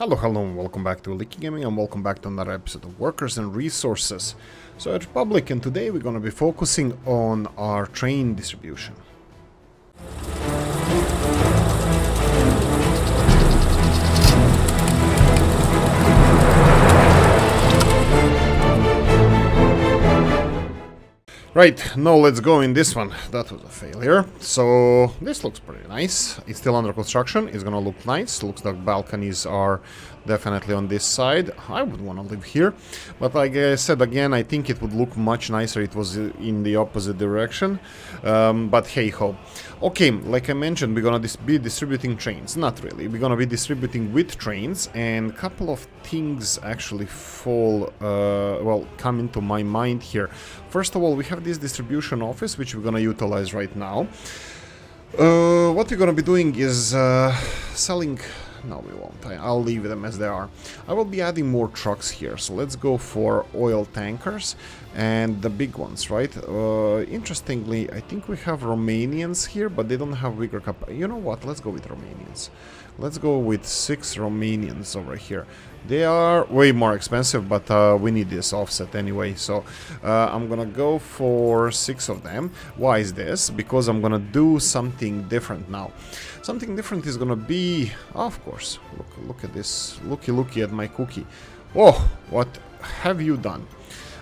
Hello, and welcome back to Oolykee Gaming, and welcome back to another episode of Workers and Resources. So at Republic, and today we're going to be focusing on our train distribution. Right, now let's go in this one. That was a failure. So this looks pretty nice. It's still under construction. It's gonna look nice. Looks like balconies are definitely on this side. I would want to live here, but like I said again, I think it would look much nicer if it was in the opposite direction. But hey ho. Okay, like I mentioned, we're gonna be distributing trains. Not really. We're gonna be distributing with trains, and a couple of things actually come into my mind here. First of all, we have this distribution office, which we're gonna utilize right now. What we're gonna be doing is selling. No, we won't. I'll leave them as they are. I will be adding more trucks here, so let's go for oil tankers and the big ones, right? Interestingly, I think we have Romanians here, but they don't have bigger capacity. You know what? Let's go with Romanians. Let's go with 6 Romanians over here. They are way more expensive, but we need this offset anyway, so I'm gonna go for 6 of them. Why is this? Because I'm gonna do something different now. Something different is gonna be, of course, look at this, looky at my cookie. Oh, what have you done?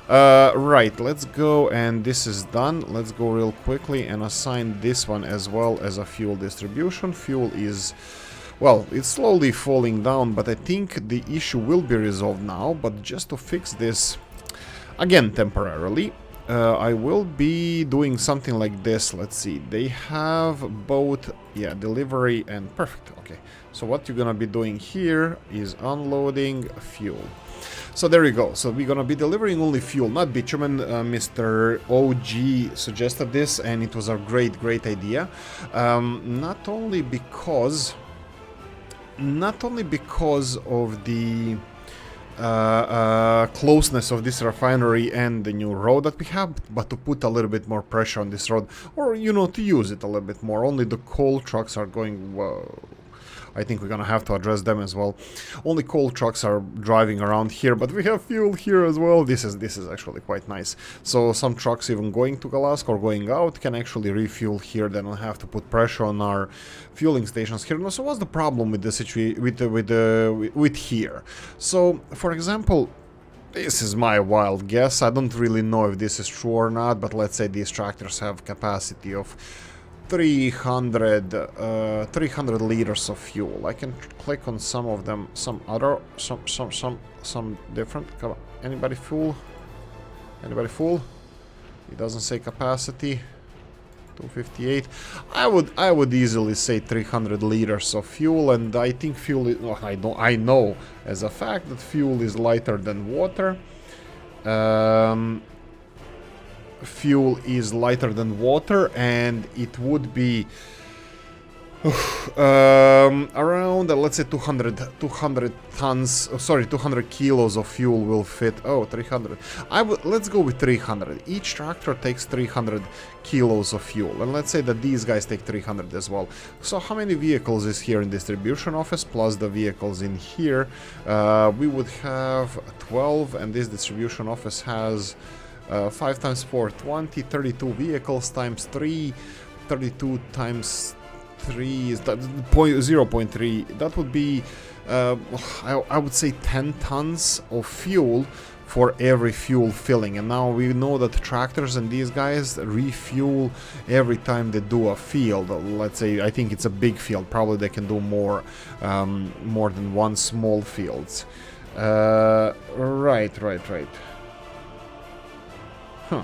Right, let's go, and this is done. Let's go real quickly and assign this one as well as a fuel distribution. Fuel is... well, it's slowly falling down, but I think the issue will be resolved now. But just to fix this, again, temporarily, I will be doing something like this. Let's see, they have both, yeah, delivery and perfect. Okay, so what you're gonna be doing here is unloading fuel. So there you go. So we're gonna be delivering only fuel, not bitumen. Mr. OG suggested this, and it was a great idea. Not only because of the closeness of this refinery and the new road that we have, but to put a little bit more pressure on this road, or, you know, to use it a little bit more. Only the coal trucks are going... whoa. I think we're gonna have to address them as well. Only coal trucks are driving around here, but we have fuel here as well. This is actually quite nice. So some trucks even going to Galask or going out can actually refuel here. They don't have to put pressure on our fueling stations here. Now, so what's the problem with the situation with here? So, for example, this is my wild guess. I don't really know if this is true or not, but let's say these tractors have capacity of 300 liters of fuel. I can click on some of them, some different. Come on, anybody full? Anybody full? It doesn't say capacity. 258. I would easily say 300 liters of fuel, and I think fuel is, well, I know as a fact that fuel is lighter than water. Fuel is lighter than water, and it would be around, let's say 200 tons, 200 kilos of fuel will fit. Oh, 300. Let's go with 300. Each tractor takes 300 kilos of fuel, and let's say that these guys take 300 as well. So how many vehicles is here in distribution office plus the vehicles in here? We would have 12, and this distribution office has 5 times 4, 20, 32 vehicles times 3, 32 times 3 is that 0.3. That would be, I would say 10 tons of fuel for every fuel filling. And now we know that tractors and these guys refuel every time they do a field. Let's say, I think it's a big field. Probably they can do more than one small fields. Right. Huh.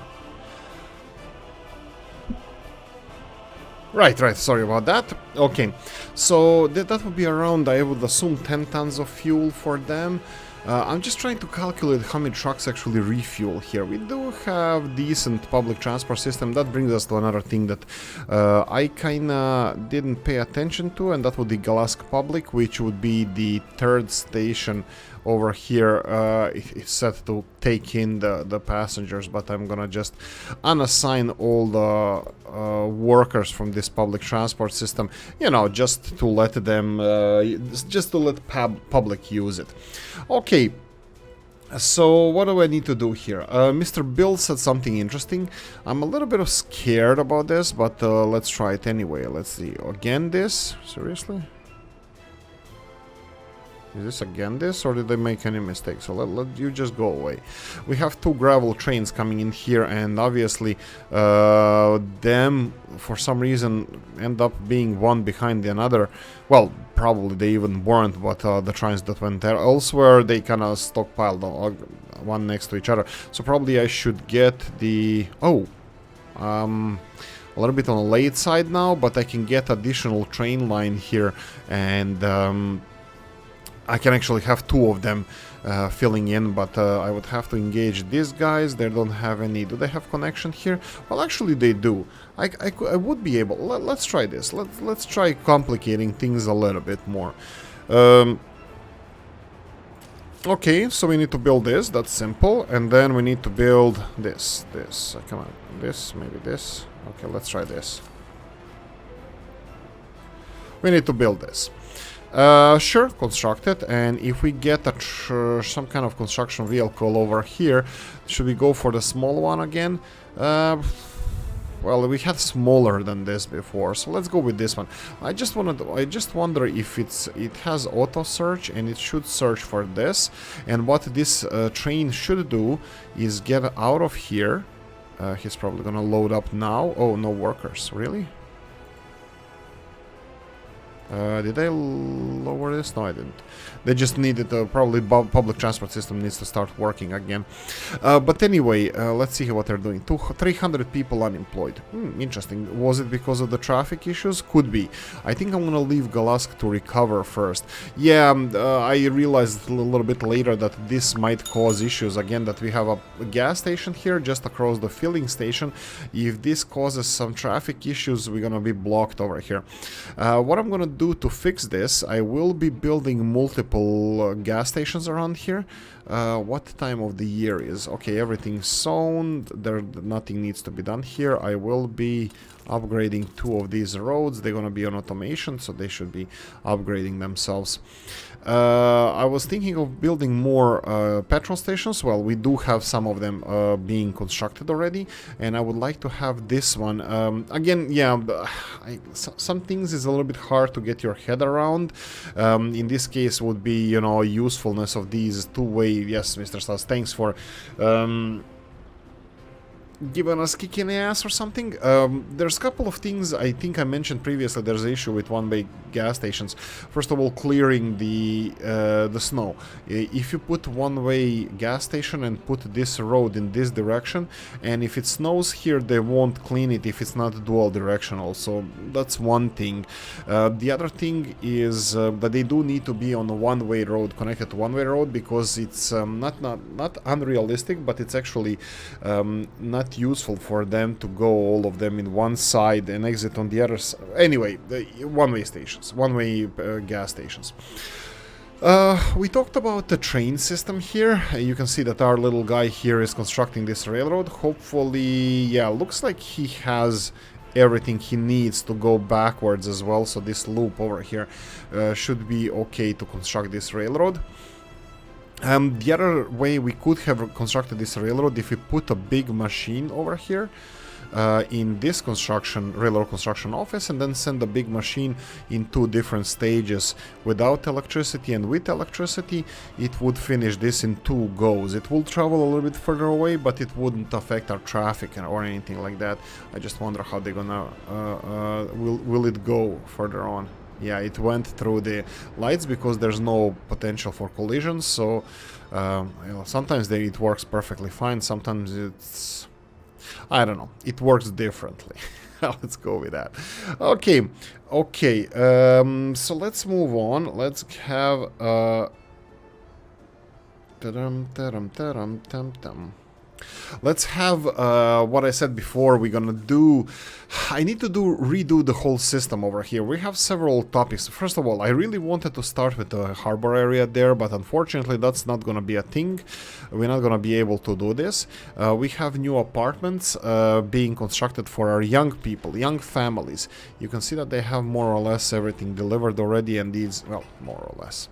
Right, sorry about that. Okay, so that would be around, I would assume, 10 tons of fuel for them. I'm just trying to calculate how many trucks actually refuel here. We do have decent public transport system. That brings us to another thing that I kinda didn't pay attention to, and that would be Galask Public, which would be the third station over here. It's set to take in the passengers, but I'm gonna just unassign all the workers from this public transport system, you know, just to let them, public use it. Okay. So what do I need to do here? Mr. Bill said something interesting. I'm a little bit scared about this, but let's try it anyway. Let's see. Again this? Seriously? Is this again this, or did they make any mistakes? So let you just go away. We have 2 gravel trains coming in here, and obviously them, for some reason, end up being one behind the another. Well, probably they even weren't, but the trains that went there elsewhere, they kind of stockpiled one next to each other. So probably I should get the... Oh! A little bit on the late side now, but I can get additional train line here, and... I can actually have 2 of them filling in, but I would have to engage these guys. They don't have any... Do they have connection here? Well, actually they do. I would be able... Let's try this. Let's try complicating things a little bit more. Okay, so we need to build this. That's simple. And then we need to build this. Come on. This, maybe this. Okay, let's try this. We need to build this. Sure, construct it, and if we get some kind of construction vehicle over here, should we go for the small one again? Well, we had smaller than this before, so let's go with this one. I just wonder if it has auto search, and it should search for this. And what this train should do is get out of here. He's probably gonna load up now. Oh, no workers, really? Did I lower this? No, I didn't. They just needed, probably public transport system needs to start working again. But anyway, let's see what they're doing. 300 people unemployed. Interesting. Was it because of the traffic issues? Could be. I think I'm gonna leave Galask to recover first. Yeah, I realized a little bit later that this might cause issues. Again, that we have a gas station here just across the filling station. If this causes some traffic issues, we're gonna be blocked over here. What I'm gonna do to fix this, I will be building multiple gas stations around here. What time of the year is? Okay, everything's sown. Nothing needs to be done here. I will be upgrading 2 of these roads. They're gonna be on automation, so they should be upgrading themselves. I was thinking of building more petrol stations. Well, we do have some of them being constructed already, and I would like to have this one. Again, yeah, some things is a little bit hard to get your head around. In this case would be, you know, usefulness of these 2-way. Yes, Mr. Stas, thanks for giving us kick in the ass or something. There's a couple of things I think I mentioned previously. There's an issue with one-way gas stations. First of all, clearing the snow. If you put one-way gas station and put this road in this direction, and if it snows here, they won't clean it if it's not dual directional. So that's one thing. The other thing is that they do need to be on a one-way road, connected to one-way road, because it's not unrealistic, but it's actually not useful for them to go all of them in one side and exit on the other side. Anyway, one-way stations, one-way gas stations. We talked about the train system here. You can see that our little guy here is constructing this railroad. Hopefully, yeah, looks like he has everything he needs to go backwards as well. So this loop over here should be okay to construct this railroad. The other way we could have constructed this railroad, if we put a big machine over here in this railroad construction office, and then send the big machine in 2 different stages, without electricity and with electricity, it would finish this in 2 goes. It will travel a little bit further away, but it wouldn't affect our traffic or anything like that. I just wonder how they're gonna will it go further on. Yeah, it went through the lights because there's no potential for collisions, so you know, sometimes it works perfectly fine, sometimes it's... I don't know, it works differently. Let's go with that. Okay, so let's move on. Let's have Let's have what I said before. We're gonna do. I need to redo the whole system over here. We have several topics. First of all, I really wanted to start with the harbor area there, but unfortunately that's not gonna be a thing. We're not gonna be able to do this. We have new apartments being constructed for our young people, young families. You can see that they have more or less everything delivered already, and these, well, more or less.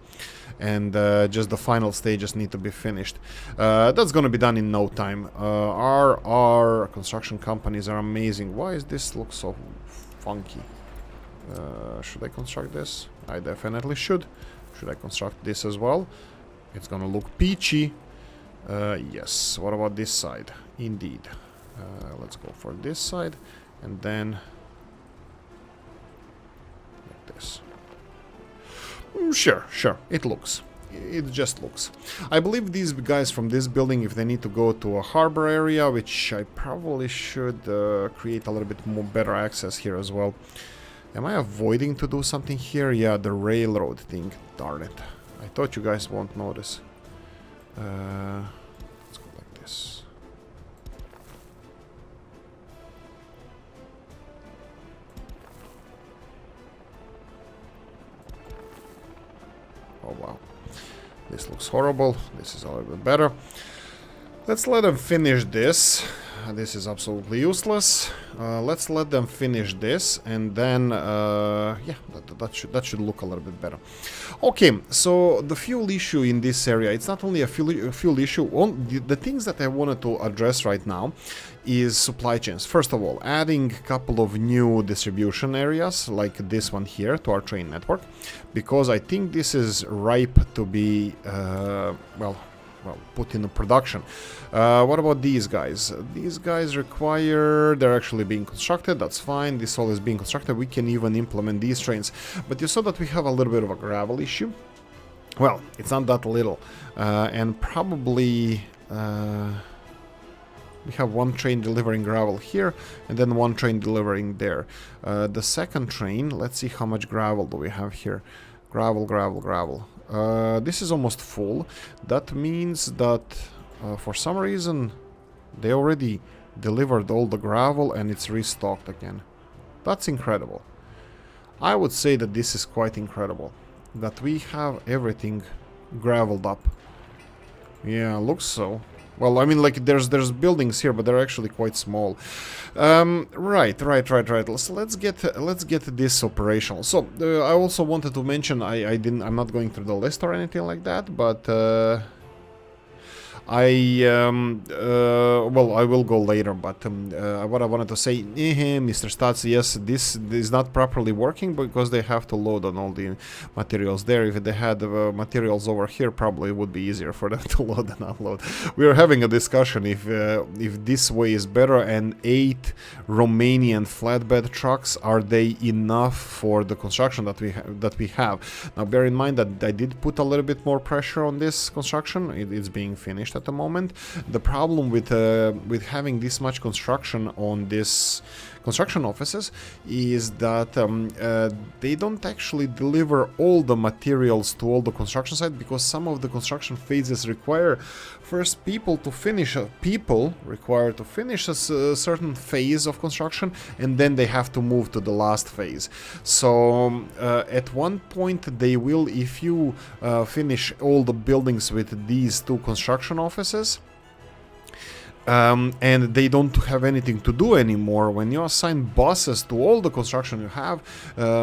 And just the final stages need to be finished. That's gonna be done in no time. Our construction companies are amazing. Why is this look so funky? Should I construct this? I definitely should. Should I construct this as well? It's gonna look peachy. Yes. What about this side? Indeed. Let's go for this side, and then like this. Sure, it looks. It just looks. I believe these guys from this building, if they need to go to a harbor area, which I probably should create a little bit more better access here as well. Am I avoiding to do something here? Yeah, the railroad thing. Darn it. I thought you guys won't notice. Let's go like this. Oh wow, this looks horrible. This is a little bit better. Let's let them finish this. This is absolutely useless. Let's let them finish this, and then yeah, that should look a little bit better. Okay, so the fuel issue in this area, it's not only a fuel issue. The things that I wanted to address right now is supply chains. First of all, adding a couple of new distribution areas like this one here to our train network, because I think this is ripe to be well, put into production. What about these guys? These guys require... They're actually being constructed, that's fine. This all is being constructed. We can even implement these trains. But you saw that we have a little bit of a gravel issue. Well, it's not that little. And probably... we have one train delivering gravel here, and then one train delivering there. The second train, let's see how much gravel do we have here. Gravel. This is almost full. That means that for some reason they already delivered all the gravel and it's restocked again. That's incredible. I would say that this is quite incredible, that we have everything graveled up. Yeah, looks so. Well, I mean, like, there's buildings here, but they're actually quite small. Right. So let's get this operational. So I also wanted to mention, I'm not going through the list or anything like that, but well, I will go later, but what I wanted to say, Mr. Stats, yes, this is not properly working because they have to load on all the materials there. If they had materials over here, probably it would be easier for them to load and unload. We are having a discussion if this way is better, and 8 Romanian flatbed trucks, are they enough for the construction that we have? Now, bear in mind that I did put a little bit more pressure on this construction. It's being finished at the moment. The problem with having this much construction on this construction offices is that they don't actually deliver all the materials to all the construction site, because some of the construction phases require first people require to finish a certain phase of construction, and then they have to move to the last phase. So at one point they will, if you finish all the buildings with these 2 construction offices, and they don't have anything to do anymore, when you assign bosses to all the construction you have,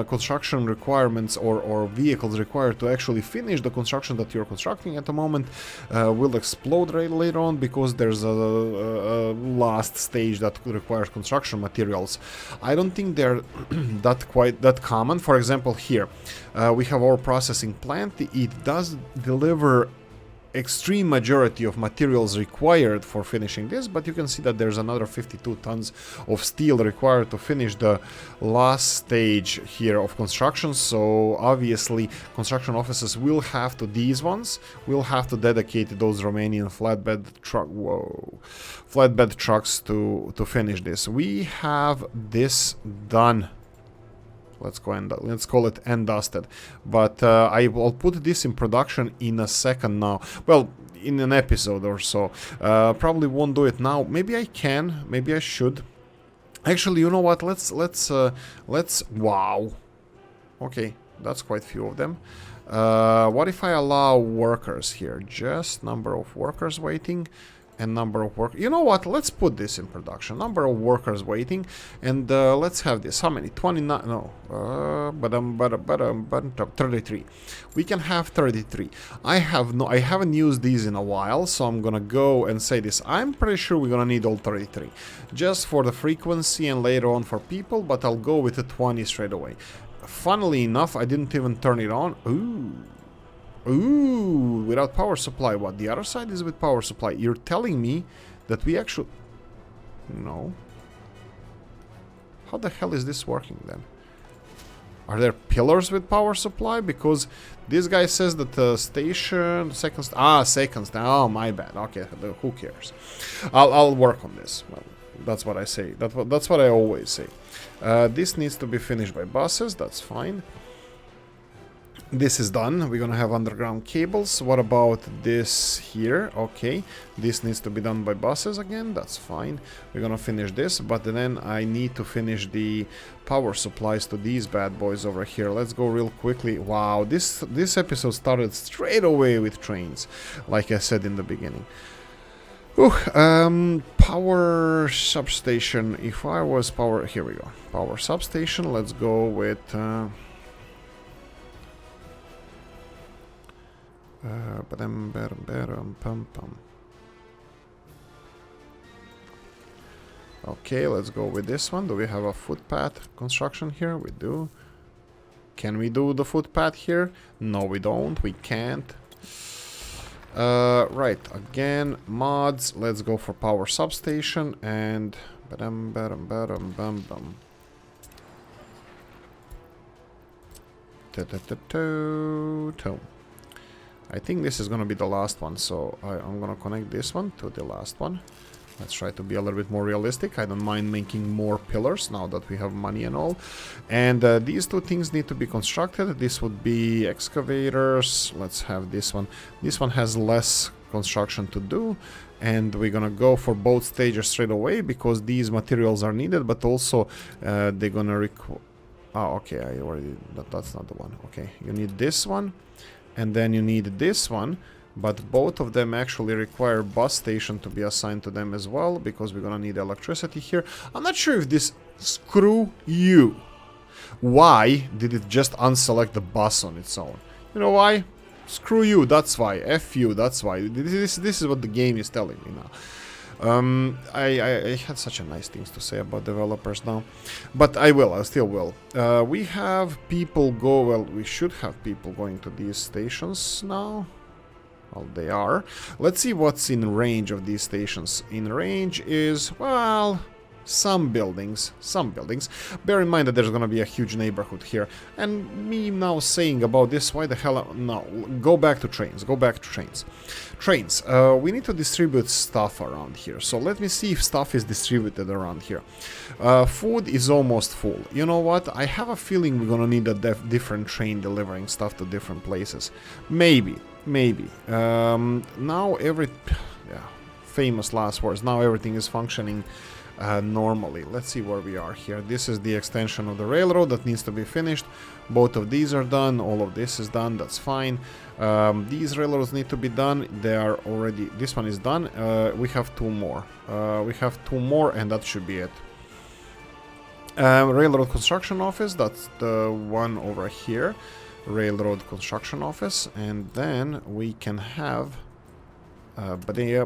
construction requirements or vehicles required to actually finish the construction that you're constructing at the moment will explode later on, because there's a last stage that requires construction materials. I don't think they're that common. For example, here we have our processing plant. It does deliver extreme majority of materials required for finishing this, but you can see that there's another 52 tons of steel required to finish the last stage here of construction. So obviously construction offices will have to, these ones will have to dedicate those Romanian flatbed trucks to finish this. We have this done. Let's call it end dusted. But I will put this in production in a second now. Well, in an episode or so. Probably won't do it now. Maybe I can. Maybe I should. Actually, you know what? Let's wow. Okay, that's quite a few of them. What if I allow workers here? Just number of workers waiting and number of work. You know what? Let's put this in production. Number of workers waiting, and let's have this. How many? 29? No. 33. We can have 33. I haven't used these in a while, so I'm gonna go and say this. I'm pretty sure we're gonna need all 33, just for the frequency and later on for people. But I'll go with the 20 straight away. Funnily enough, I didn't even turn it on. Ooh, without power supply. What? The other side is with power supply. You're telling me that we actually... No. How the hell is this working then? Are there pillars with power supply? Because this guy says that the station... Seconds... seconds. Oh, my bad. Okay, who cares? I'll work on this. Well, that's what I say. That's what I always say. This needs to be finished by buses. That's fine. This is done. We're gonna have underground cables. What about this here? Okay, this needs to be done by buses again. That's fine. We're gonna finish this, but then I need to finish the power supplies to these bad boys over here. Let's go real quickly. Wow, this episode started straight away with trains, like I said in the beginning. Power substation. If I was power... Here we go. Power substation. Let's go with... Okay, let's go with this one. Do we have a footpath construction here? We do. Can we do the footpath here? No, we don't. We can't. Right, again, mods. Let's go for power substation and... I think this is gonna be the last one, so I'm gonna connect this one to the last one. Let's try to be a little bit more realistic. I don't mind making more pillars now that we have money and all. And these two things need to be constructed. This would be excavators. Let's have this one. This one has less construction to do. And we're gonna go for both stages straight away because these materials are needed, but also they're gonna require... Oh, okay, I already... That's not the one. Okay, you need this one. And then you need this one, but both of them actually require bus station to be assigned to them as well, because we're gonna need electricity here. I'm not sure if this... Screw you! Why did it just unselect the bus on its own? You know why? Screw you, that's why. F you, that's why. This is what the game is telling me now. I had such a nice things to say about developers now, but I still will. We have people go, well, we should have people going to these stations now. Well, they are. Let's see what's in range of these stations. In range is, well, some buildings. Bear in mind that there's gonna be a huge neighborhood here. And me now saying about this, why the hell... No, go back to trains. Trains. We need to distribute stuff around here. So let me see if stuff is distributed around here. Food is almost full. You know what? I have a feeling we're gonna need a different train delivering stuff to different places. Maybe. Now famous last words. Now everything is functioning normally. Let's see where we are here. This is the extension of the railroad that needs to be finished. Both of these are done. All of this is done. That's fine. These railroads need to be done. They are already... This one is done. We have two more. And that should be it. Railroad construction office. That's the one over here. Railroad construction office. And then we can have... Badia,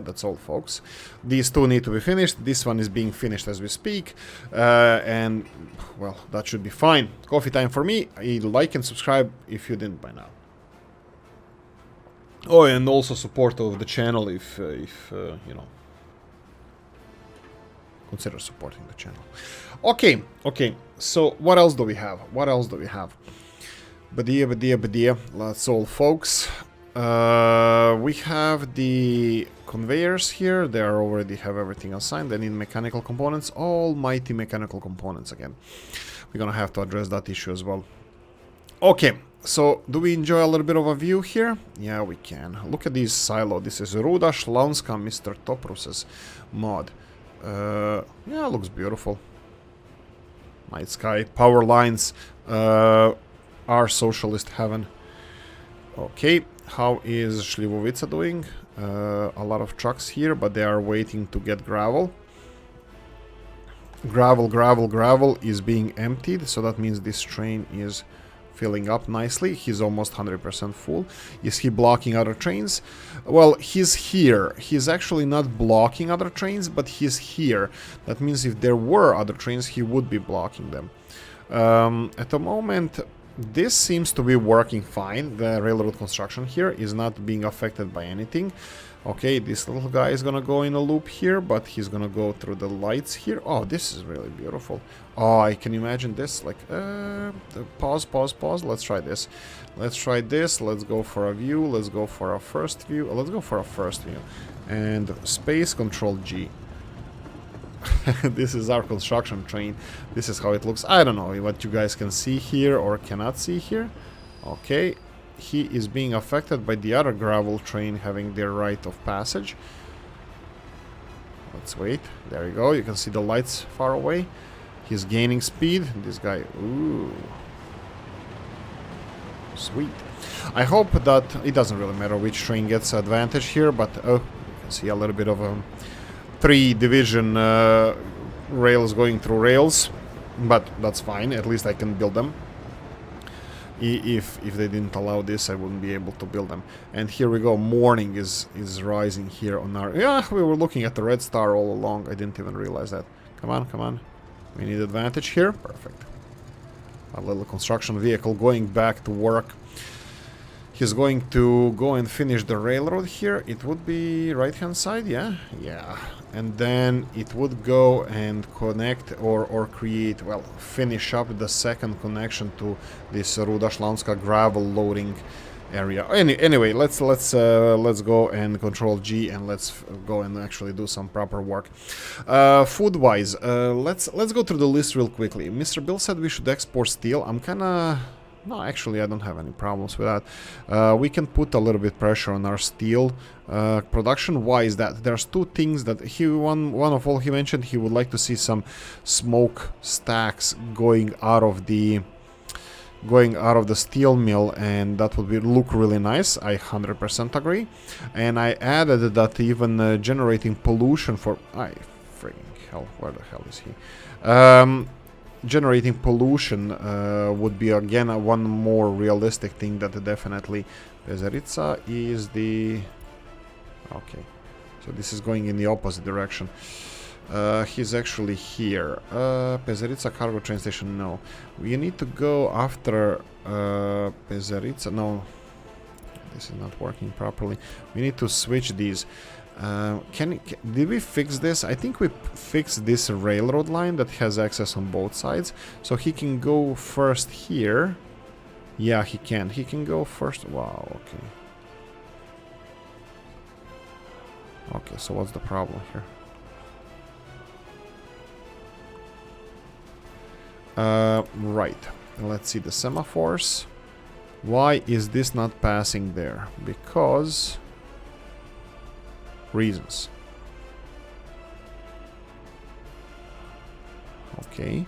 that's all, folks. These two need to be finished. This one is being finished as we speak. And, well, that should be fine. Coffee time for me. Like and subscribe if you didn't by now. Oh, and also support of the channel if you know. Consider supporting the channel. Okay. So, what else do we have? Badia. That's all, folks. We have the conveyors here. They already have everything assigned. They need mechanical components. Almighty mechanical components again. We're gonna have to address that issue as well. Okay, So, do we enjoy a little bit of a view here? Yeah, we can. Look at this silo. This is Ruda Šlaunska Mr. Toprus's mod. Yeah, looks beautiful. Night sky, power lines, our socialist heaven. Okay, how is Šljivovica doing? A lot of trucks here, but they are waiting to get gravel. Gravel is being emptied, so that means this train is filling up nicely. He's almost 100% full. Is he blocking other trains? Well, he's here. He's actually not blocking other trains, but he's here. That means if there were other trains, he would be blocking them. At the moment, this seems to be working fine. The railroad construction here is not being affected by anything. Okay, this little guy is gonna go in a loop here, but he's gonna go through the lights here. Oh, this is really beautiful. Oh, I can imagine this. Like, pause. Let's try this. Let's go for a view. Let's go for a first view. Let's go for a first view. And space control G. This is our construction train. This is how it looks. I don't know what you guys can see here or cannot see here. Okay. He is being affected by the other gravel train having their right of passage. Let's wait. There you go. You can see the lights far away. He's gaining speed. This guy... Ooh. Sweet. I hope that... It doesn't really matter which train gets advantage here, but... Oh, you can see a little bit of a 3-division rails going through rails. But that's fine. At least I can build them. If they didn't allow this, I wouldn't be able to build them. And here we go. Morning is rising here on our... Yeah, we were looking at the red star all along. I didn't even realize that. Come on. We need advantage here. Perfect. A little construction vehicle going back to work. He's going to go and finish the railroad here. It would be right-hand side, yeah? Yeah. And then it would go and connect or create, well, finish up the second connection to this Ruda Šlaunska gravel loading area. Anyway, let's go and control G and let's go and actually do some proper work. Food-wise, let's go through the list real quickly. Mr. Bill said we should export steel. I'm kinda... No, actually, I don't have any problems with that. We can put a little bit pressure on our steel production. Why is that? There's two things that one of all he mentioned. He would like to see some smoke stacks going out of the steel mill, and that would look really nice. I 100% agree. And I added that even generating pollution for... freaking hell, where the hell is he? Generating pollution would be again one more realistic thing that definitely Pezerica is the... Okay, so this is going in the opposite direction. He's actually here. Pezerica cargo train station, no. We need to go after Pezerica. No, this is not working properly. We need to switch these. Did we fix this? I think we fixed this railroad line that has access on both sides. So he can go first here. Yeah, he can. He can go first. Wow, okay. Okay, so what's the problem here? Right. Let's see the semaphores. Why is this not passing there? Because... reasons. Okay.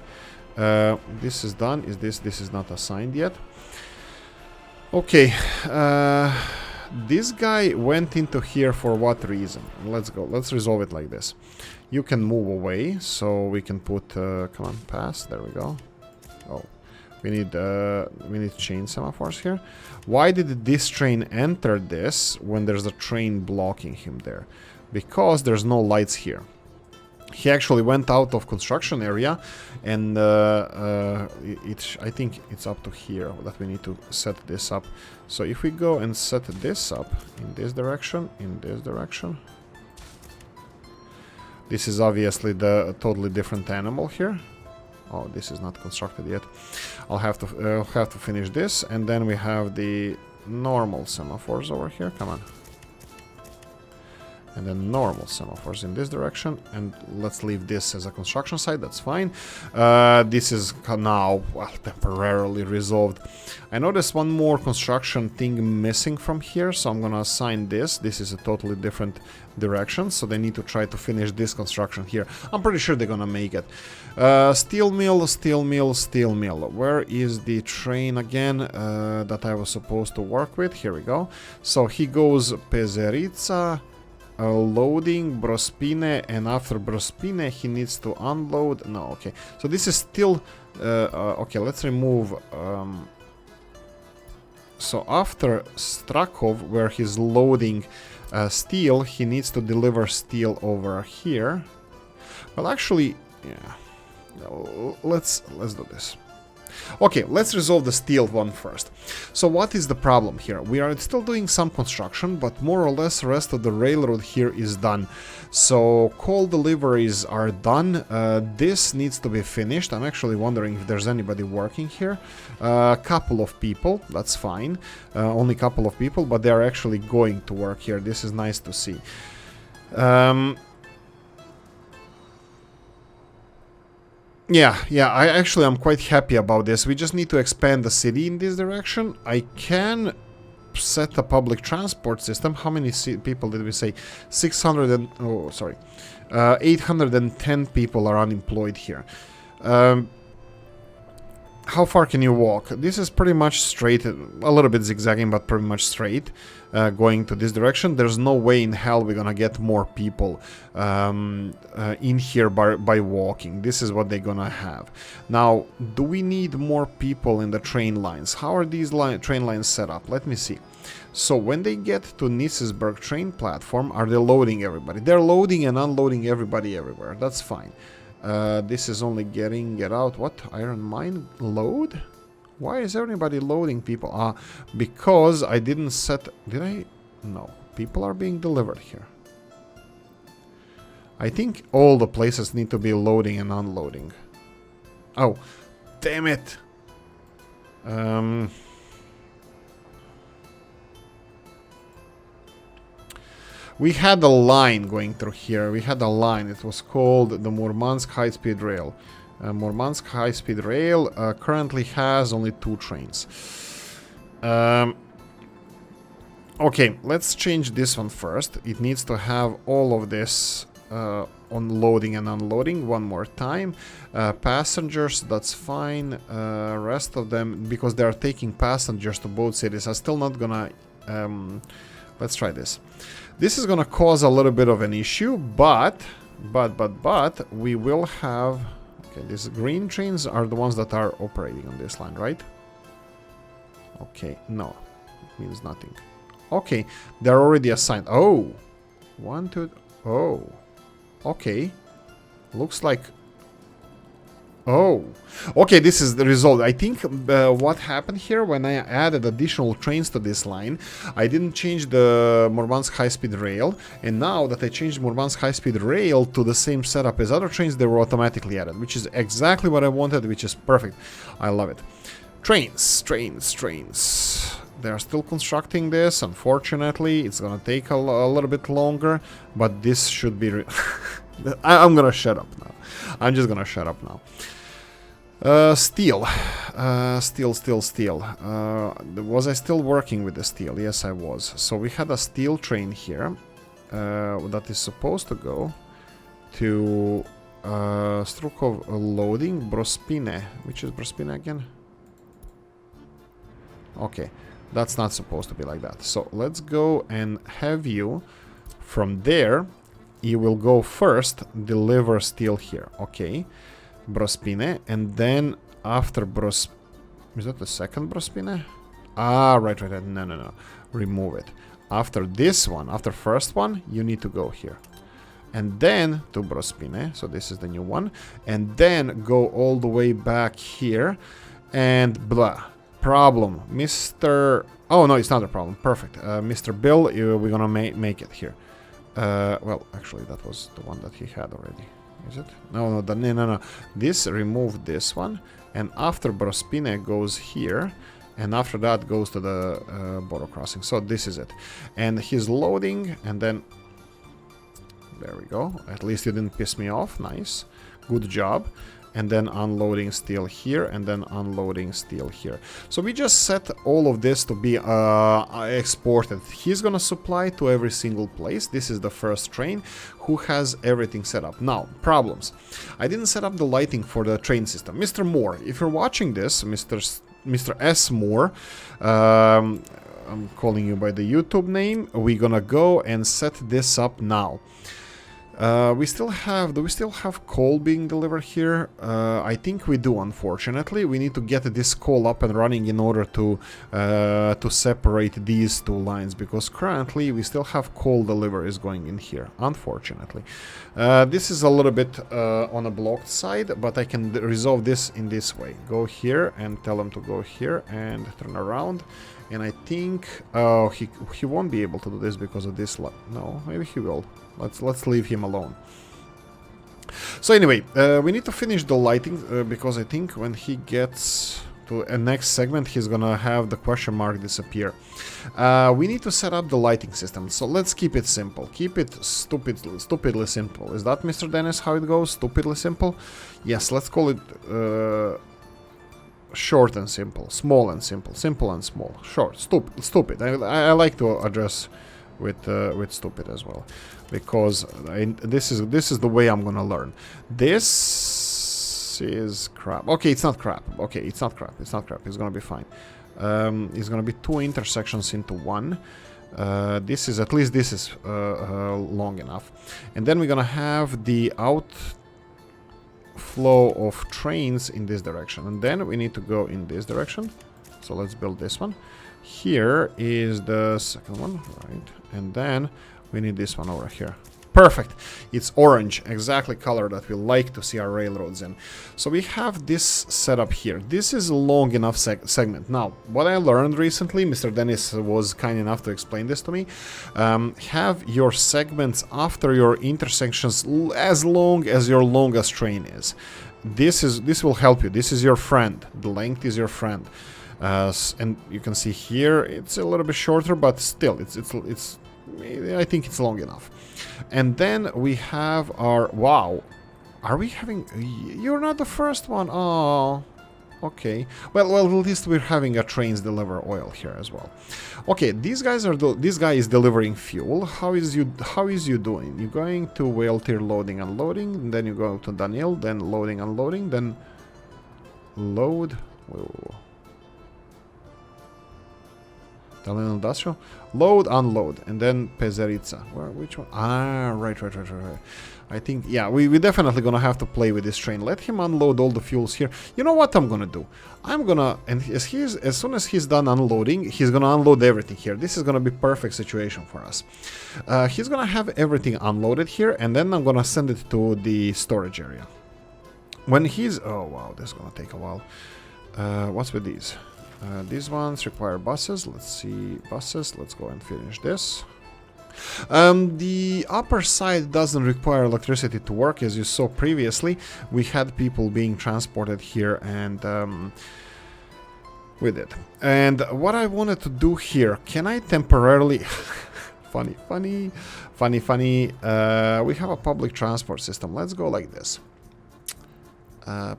This is done. This is not assigned yet. Okay. This guy went into here for what reason? Let's go. Let's resolve it like this. You can move away, so we can put... come on, pass. There we go. Oh. We need chain semaphores here. Why did this train enter this when there's a train blocking him there? Because there's no lights here. He actually went out of construction area, and I think it's up to here that we need to set this up. So if we go and set this up in this direction, this is obviously the totally different animal here. Oh, this is not constructed yet. I'll have to finish this, and then we have the normal semaphores over here. Come on. and then normal semaphores in this direction, and let's leave this as a construction site, that's fine. This is now, well, temporarily resolved. I noticed one more construction thing missing from here, so I'm gonna assign this. This is a totally different direction, so they need to try to finish this construction here. I'm pretty sure they're gonna make it. Steel mill, steel mill, steel mill. Where is the train again that I was supposed to work with? Here we go. So he goes Pezerica, loading Brospine, and after Brospine he needs to unload. No, okay. So this is still okay. Let's remove. So after Strakov, where he's loading steel, he needs to deliver steel over here. Well, actually, yeah. Let's do this. Okay, let's resolve the steel one first. So what is the problem here? We are still doing some construction, but more or less the rest of the railroad here is done. So coal deliveries are done. This needs to be finished. I'm actually wondering if there's anybody working here. A couple of people, that's fine. Only a couple of people, but they're actually going to work here. This is nice to see. Yeah, I'm quite happy about this. We just need to expand the city in this direction. I can set a public transport system. How many people did we say? 600 and... oh, sorry. 810 people are unemployed here. How far can you walk? This is pretty much straight, a little bit zigzagging, but pretty much straight, going to this direction. There's no way in hell we're gonna get more people in here by walking. This is what they're gonna have. Now, do we need more people in the train lines? How are these train lines set up? Let me see. So when they get to Nissisburg train platform, are they loading everybody? They're loading and unloading everybody everywhere. That's fine. This is only getting out. What? Iron mine load? Why is everybody loading people? Because I didn't set... Did I? No. People are being delivered here. I think all the places need to be loading and unloading. Oh, damn it. We had a line going through here. We had a line. It was called the Murmansk High-Speed Rail. Murmansk High-Speed Rail currently has only 2 trains. Okay, let's change this one first. It needs to have all of this on loading and unloading one more time. Passengers, that's fine. Rest of them, because they are taking passengers to both cities, are still not gonna... let's try this. This is gonna cause a little bit of an issue, but we will have... Okay, these green trains are the ones that are operating on this line, right? Okay, no, it means nothing. Okay, they're already assigned. Oh, 1, 2... Oh, okay. Looks like... Oh, okay, this is the result. I think what happened here when I added additional trains to this line, I didn't change the Murmansk high-speed rail, and now that I changed Murmansk high-speed rail to the same setup as other trains, they were automatically added, which is exactly what I wanted, which is perfect. I love it. Trains. They're still constructing this. Unfortunately, it's gonna take a little bit longer, but this should be... I'm gonna shut up now. I'm just gonna shut up now. Steel. Steel. Was I still working with the steel? Yes, I was. So we had a steel train here that is supposed to go to Strukov loading Brospine. Which is Brospine again? Okay, that's not supposed to be like that. So let's go and have you from there. You will go first, deliver steel here. Okay. Brospine, and then after Bros... Is that the second Brospine? Ah, right. No. Remove it. After this one, after first one, you need to go here. And then to Brospine, so this is the new one. And then go all the way back here. And blah. Problem. Mr... Oh, no, it's not a problem. Perfect. Mr. Bill, we're gonna make it here. Well, actually, that was the one that he had already. Is it? No. This, remove this one. And after Brospine goes here. And after that goes to the border crossing. So this is it. And he's loading. And then... There we go. At least you didn't piss me off. Nice. Good job. And then unloading steel here, and then unloading steel here. So we just set all of this to be exported. He's gonna supply to every single place. This is the first train who has everything set up. Now, problems. I didn't set up the lighting for the train system. Mr. Moore, if you're watching this, Mr. S. Moore, I'm calling you by the YouTube name. We're gonna go and set this up now. Do we still have coal being delivered here? I think we do, unfortunately. We need to get this coal up and running in order to separate these two lines, because currently we still have coal deliveries going in here, unfortunately. This is a little bit on a blocked side, but I can resolve this in this way. Go here and tell him to go here and turn around. And I think he won't be able to do this because of this. No, maybe he will. Let's leave him alone. So anyway, we need to finish the lighting because I think when he gets to a next segment, he's gonna have the question mark disappear. We need to set up the lighting system. So let's keep it simple. Keep it stupidly simple. Is that, Mr. Dennis, how it goes? Stupidly simple? Yes, let's call it short and simple, small and simple, simple and small, short, stupid. I like to address with stupid as well, because this is the way I'm gonna learn. This is crap. Okay, it's not crap. Okay, it's not crap. It's not crap. It's gonna be fine. It's gonna be two intersections into one. This is long enough, and then we're gonna have the outflow of trains in this direction, and then we need to go in this direction. So let's build this one. Here is the second one, right? And then we need this one over here. Perfect. It's orange, exactly color that we like to see our railroads in. So we have this set up here. This is a long enough segment. Now, what I learned recently, Mr. Dennis was kind enough to explain this to me. Have your segments after your intersections as long as your longest train is. This will help you. This is your friend. The length is your friend. And you can see here it's a little bit shorter, but still it's I think it's long enough. And then we have our, wow, are we having, you're not the first one. Oh, okay, well at least we're having a trains deliver oil here as well. Okay, this guy is delivering fuel. How is you doing? You're going to whale tier loading, unloading, and then you go to Daniel, then loading, unloading, then load. Whoa. Industrial, load, unload, and then Pezerica. Which one? Ah, right. I think, yeah, we definitely gonna have to play with this train. Let him unload all the fuels here. You know what I'm gonna do? I'm gonna, and as soon as he's done unloading, he's gonna unload everything here. This is gonna be perfect situation for us. He's gonna have everything unloaded here, and then I'm gonna send it to the storage area. When he's, oh wow, this is gonna take a while. What's with these? These ones require buses. Let's see, buses. Let's go and finish this. The upper side doesn't require electricity to work, as you saw previously. We had people being transported here, and we did. And what I wanted to do here, can I temporarily... funny. We have a public transport system. Let's go like this.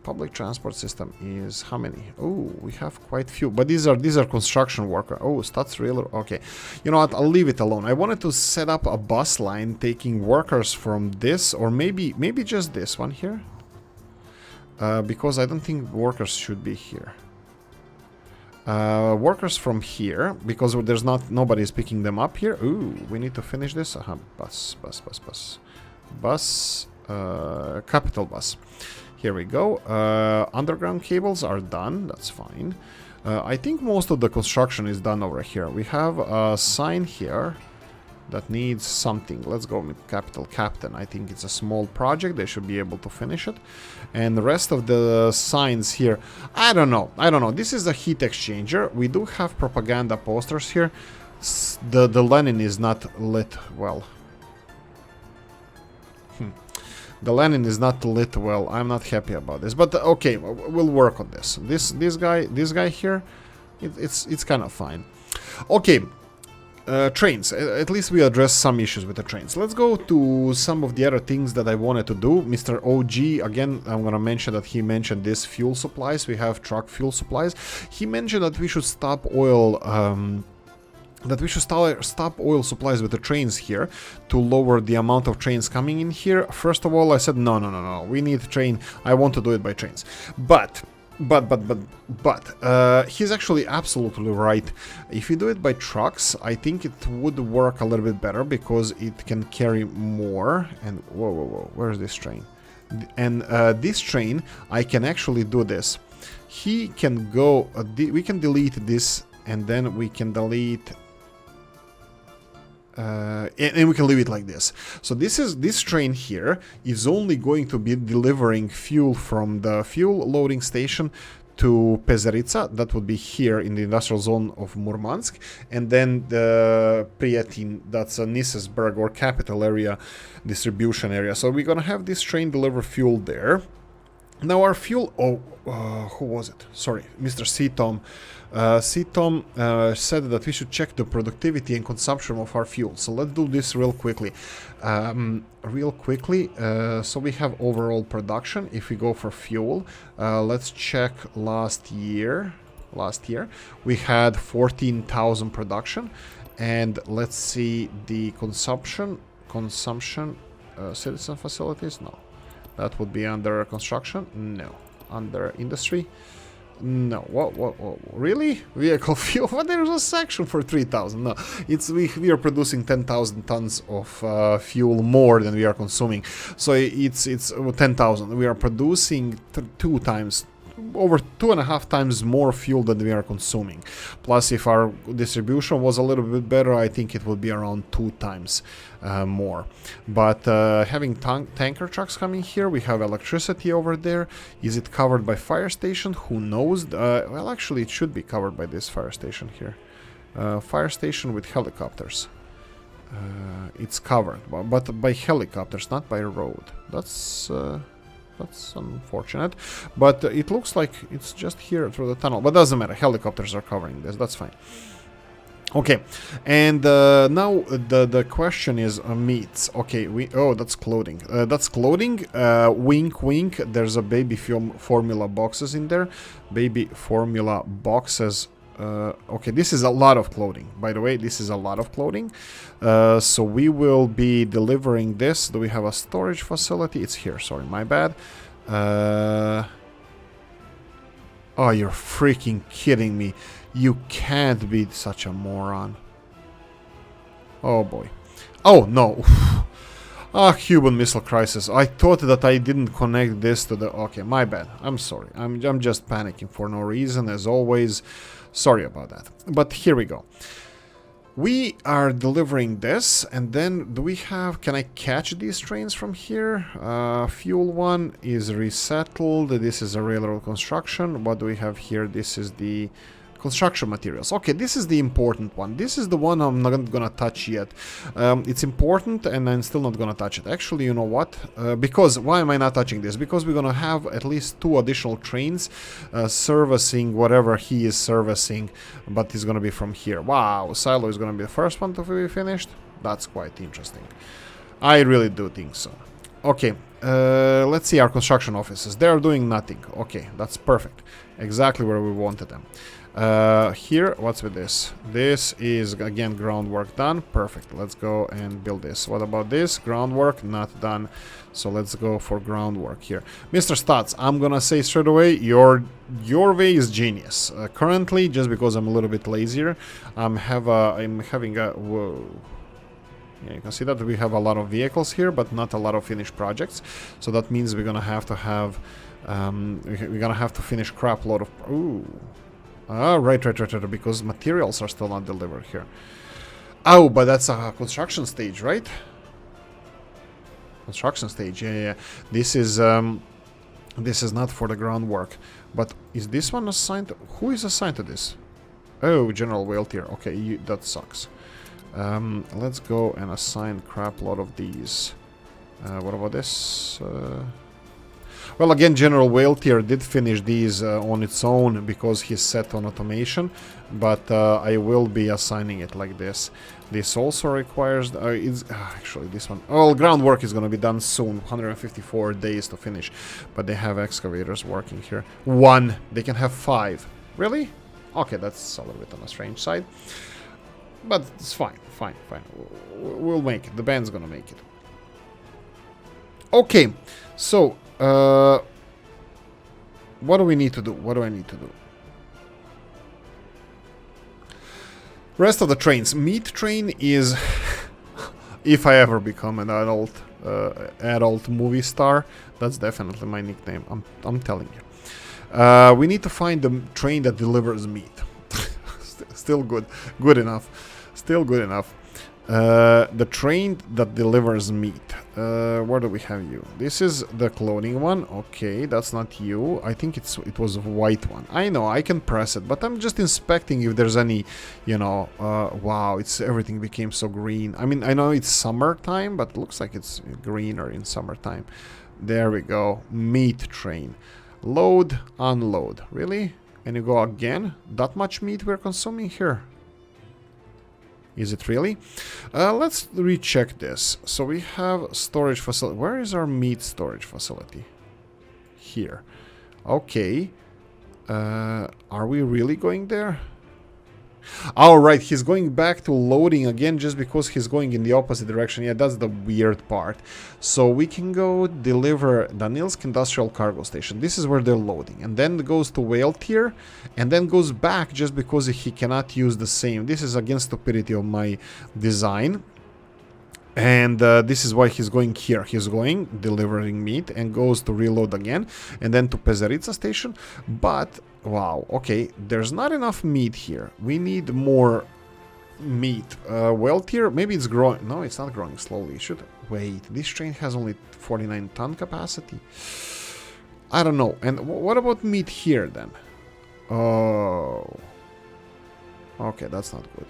Public transport system is how many? Oh, we have quite few, but these are construction worker. Oh, stats real. Okay, you know what? I'll leave it alone. I wanted to set up a bus line taking workers from this, or maybe just this one here, because I don't think workers should be here. Workers from here, because there's nobody's picking them up here. Ooh, we need to finish this. Bus, capital bus. Here we go. Underground cables are done. That's fine. I think most of the construction is done over here. We have a sign here that needs something. Let's go with capital captain. I think it's a small project. They should be able to finish it. And the rest of the signs here, I don't know. This is a heat exchanger. We do have propaganda posters here. The Lenin is not lit well. The Lenin is not lit well. I'm not happy about this, but okay, we'll work on this. This guy here, it's kind of fine. Okay, trains. At least we address some issues with the trains. Let's go to some of the other things that I wanted to do. Mr. OG, again, I'm gonna mention that he mentioned this fuel supplies. We have truck fuel supplies. He mentioned that we should stop oil stop oil supplies with the trains here to lower the amount of trains coming in here. First of all, I said no, we need train. I want to do it by trains, but he's actually absolutely right. If you do it by trucks, I think it would work a little bit better because it can carry more. And whoa, where's this train? And this train, I can actually do this. He can go, we can delete this, and then we can delete and we can leave it like this. So this train here is only going to be delivering fuel from the fuel loading station to Pezerica. That would be here in the industrial zone of Murmansk, and then the Prietin, that's a Nisesberg or capital area distribution area. So we're gonna have this train deliver fuel there. Now our fuel, who was it? Sorry, Mr. C-Tom. C-Tom said that we should check the productivity and consumption of our fuel. So let's do this real quickly. So we have overall production. If we go for fuel, let's check last year. We had 14,000 production. And let's see the consumption, citizen facilities, no. That would be under construction? No. Under industry? No. What? Really? Vehicle fuel? Well, there's a section for 3,000. No. We are producing 10,000 tons of fuel more than we are consuming. So it's 10,000. We are producing over 2.5 times more fuel than we are consuming. Plus, if our distribution was a little bit better, I think it would be around 2 times more. But having tanker trucks coming here, we have electricity over there. Is it covered by fire station? Who knows? Well, actually, it should be covered by this fire station here. Fire station with helicopters. It's covered, but by helicopters, not by road. That's unfortunate, but it looks like it's just here through the tunnel, but doesn't matter. Helicopters are covering this, that's fine. Okay, and now the question is meats. Okay, that's clothing. That's clothing. Wink, wink. There's a baby formula boxes in there. Baby formula boxes. Okay, this is a lot of clothing. By the way, this is a lot of clothing. So we will be delivering this. Do we have a storage facility? It's here. Sorry, my bad. Oh, you're freaking kidding me. You can't be such a moron. Oh, boy. Oh, no. Ah, Cuban Missile Crisis. I thought that I didn't connect this to the... Okay, my bad. I'm sorry. I'm just panicking for no reason, as always. Sorry about that. But here we go. We are delivering this, and then do we have... Can I catch these trains from here? Fuel one is resettled. This is a railroad construction. What do we have here? This is the... construction materials. Okay, this is the important one. This is the one I'm not gonna touch yet. It's important, and I'm still not gonna touch it. Actually, you know what? Because why am I not touching this? Because we're gonna have at least 2 additional trains servicing whatever he is servicing, but it's gonna be from here. Wow, silo is gonna be the first one to be finished. That's quite interesting. I really do think so. Okay, let's see our construction offices. They're doing nothing. Okay, that's perfect. Exactly where we wanted them. Here, what's with this? This is, again, groundwork done. Perfect. Let's go and build this. What about this? Groundwork, not done. So let's go for groundwork here. Mr. Stats, I'm gonna say straight away, your way is genius. Currently, just because I'm a little bit lazier, I'm having a... Whoa. Yeah, you can see that we have a lot of vehicles here, but not a lot of finished projects. So that means we're gonna have to have... we're gonna have to finish crap load of... Ooh. Ah, right, because materials are still not delivered here. Oh, but that's a construction stage, right? Construction stage, yeah. This is not for the groundwork. But is this one assigned to... Who is assigned to this? Oh, General Whaletier. Okay, that sucks. Let's go and assign crap load of these. What about this? Well, again, General Whale Tier did finish these on its own because he's set on automation, but I will be assigning it like this. This also requires... actually, this one... Well, groundwork is going to be done soon. 154 days to finish. But they have excavators working here. 1. They can have 5. Really? Okay, that's a little bit on the strange side. But it's fine. Fine. We'll make it. The band's going to make it. Okay. So, what do we need to do? What do I need to do? Rest of the trains. Meat train is, if I ever become an adult movie star, that's definitely my nickname. I'm telling you. We need to find the train that delivers meat. Still good enough. Still good enough. The train that delivers meat. Where do we have you? This is the cloning one. Okay, that's not you. I think it was a white one. I know, I can press it, but I'm just inspecting if there's any, you know, wow, everything became so green. I mean, I know it's summertime, but it looks like it's greener in summertime. There we go. Meat train. Load, unload. Really? And you go again? That much meat we're consuming here? Is it really? Let's recheck this. So we have storage facility. Where is our meat storage facility? Here. Okay. Are we really going there? Oh, right. He's going back to loading again just because he's going in the opposite direction. Yeah, that's the weird part. So we can go deliver Danilsk Industrial Cargo Station. This is where they're loading. And then it goes to Whale Tier. And then goes back just because he cannot use the same. This is against stupidity of my design. And this is why he's going here. He's going, delivering meat, and goes to reload again. And then to Pezerica Station. But, wow, okay, there's not enough meat here. We need more meat. Well tier, maybe it's growing. No, it's not growing slowly. It should... Wait, this train has only 49 ton capacity. I don't know. And what about meat here, then? Oh. Okay, that's not good.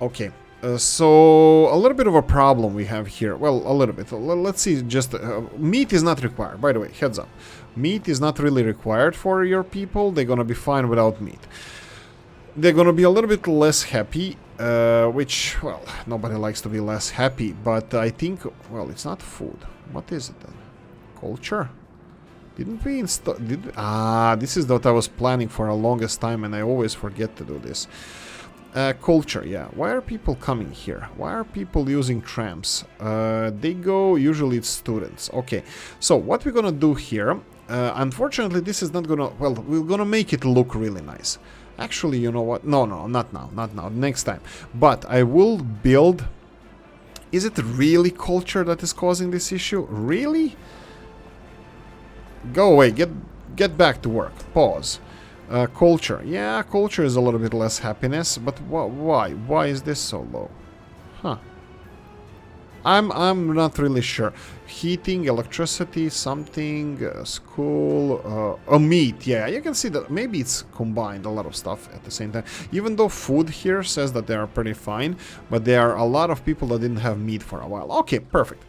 Okay. So, a little bit of a problem we have here. Well, a little bit. Let's see, just... meat is not required. By the way, heads up. Meat is not really required for your people. They're gonna be fine without meat. They're gonna be a little bit less happy, which, well, nobody likes to be less happy. But I think, well, it's not food. What is it then? Culture? Didn't we install... this is what I was planning for the longest time, and I always forget to do this. Culture, yeah. Why are people coming here? Why are people using trams? They go, usually it's students. Okay, so what we're gonna do here, unfortunately this is not gonna, well, we're gonna make it look really nice. Actually, you know what? No, not now, next time. But I will build... Is it really culture that is causing this issue? Really? Go away, get back to work. Pause. Culture. Yeah, culture is a little bit less happiness, but why? Why is this so low? Huh. I'm not really sure. Heating, electricity, something, school, meat. Yeah, you can see that maybe it's combined a lot of stuff at the same time. Even though food here says that they are pretty fine, but there are a lot of people that didn't have meat for a while. Okay, perfect.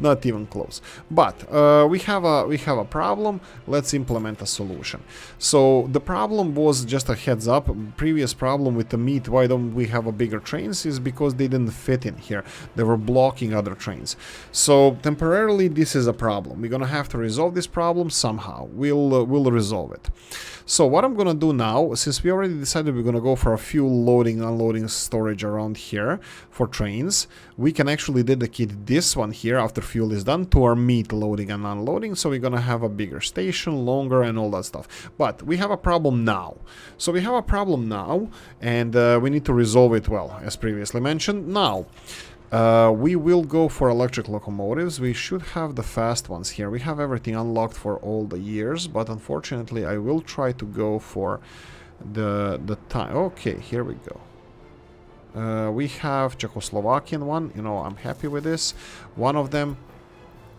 Not even close. But we have a problem. Let's implement a solution. So the problem was, just a heads up, previous problem with the meat, why don't we have a bigger trains, is because they didn't fit in here. They were blocking other trains. So temporarily this is a problem. We're gonna have to resolve this problem somehow. We'll resolve it. So what I'm gonna do now, since we already decided we're gonna go for a fuel loading, unloading, storage around here for trains, we can actually dedicate this one here after fuel is done to our meat loading and unloading. So we're gonna have a bigger station, longer, and all that stuff. But we have a problem now. So we have a problem now, and we need to resolve it, well, as previously mentioned. Now, we will go for electric locomotives. We should have the fast ones here. We have everything unlocked for all the years, but unfortunately I will try to go for the time. Okay, here we go. We have Czechoslovakian one. You know, I'm happy with this. One of them.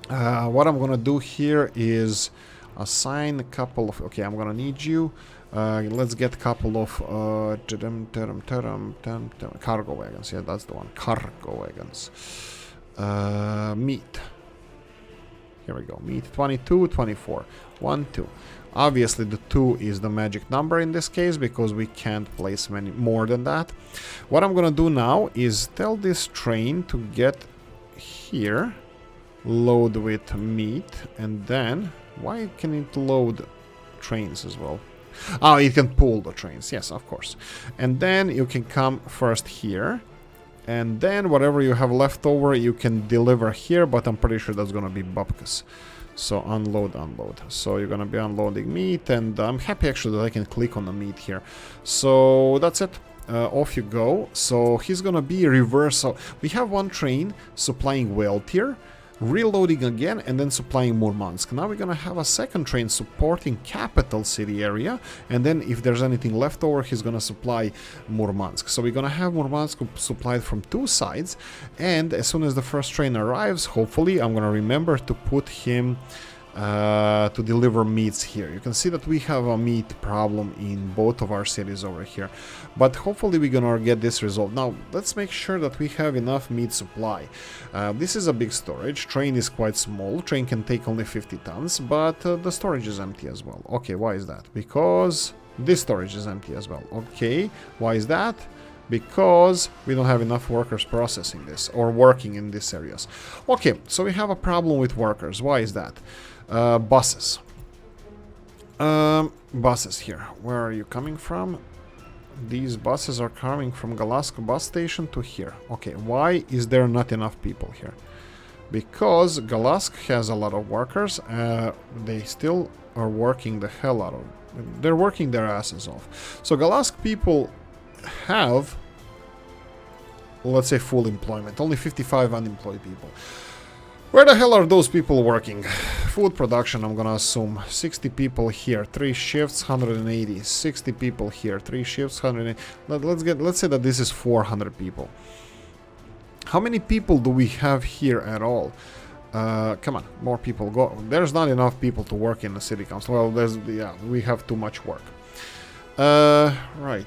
What I'm gonna do here is assign a couple of... Okay, I'm gonna need you. Let's get a couple of cargo wagons. Yeah, that's the one. Cargo wagons. Meat. Here we go. Meat 22, 24. 1, 2. Obviously, the 2 is the magic number in this case because we can't place many more than that. What I'm gonna do now is tell this train to get here, load with meat, and then why can it load trains as well? Oh, it can pull the trains. Yes, of course. And then you can come first here. And then whatever you have left over, you can deliver here, but I'm pretty sure that's gonna be babkas. So unload, unload. So you're gonna be unloading meat, and I'm happy actually that I can click on the meat here. So that's it. Off you go. So he's gonna be reverse. So we have one train supplying whale tier, reloading again, and then supplying Murmansk. Now we're gonna have a second train supporting capital city area, and then if there's anything left over, he's gonna supply Murmansk. So we're gonna have Murmansk supplied from two sides, and as soon as the first train arrives, hopefully I'm gonna remember to put him to deliver meats here. You can see that we have a meat problem in both of our cities over here, but hopefully we're gonna get this resolved. Now let's make sure that we have enough meat supply. This is a big storage. Train is quite small. Train can take only 50 tons, but the storage is empty as well. Okay, why is that? Because this storage is empty as well. Okay, why is that? Because we don't have enough workers processing this or working in these areas. Okay, so we have a problem with workers. Why is that? Buses. Buses here. Where are you coming from? These buses are coming from Galask bus station to here. Okay, why is there not enough people here? Because Galask has a lot of workers. They still are working the hell out of it. They're working their asses off. So Galask people have, let's say, full employment. Only 55 unemployed people. Where the hell are those people working? Food production, I'm gonna assume. 60 people here, 3 shifts, 180. 60 people here, 3 shifts, 180. Let's say that this is 400 people. How many people do we have here at all? Come on, more people go. There's not enough people to work in the city council. Well, yeah, we have too much work. Right.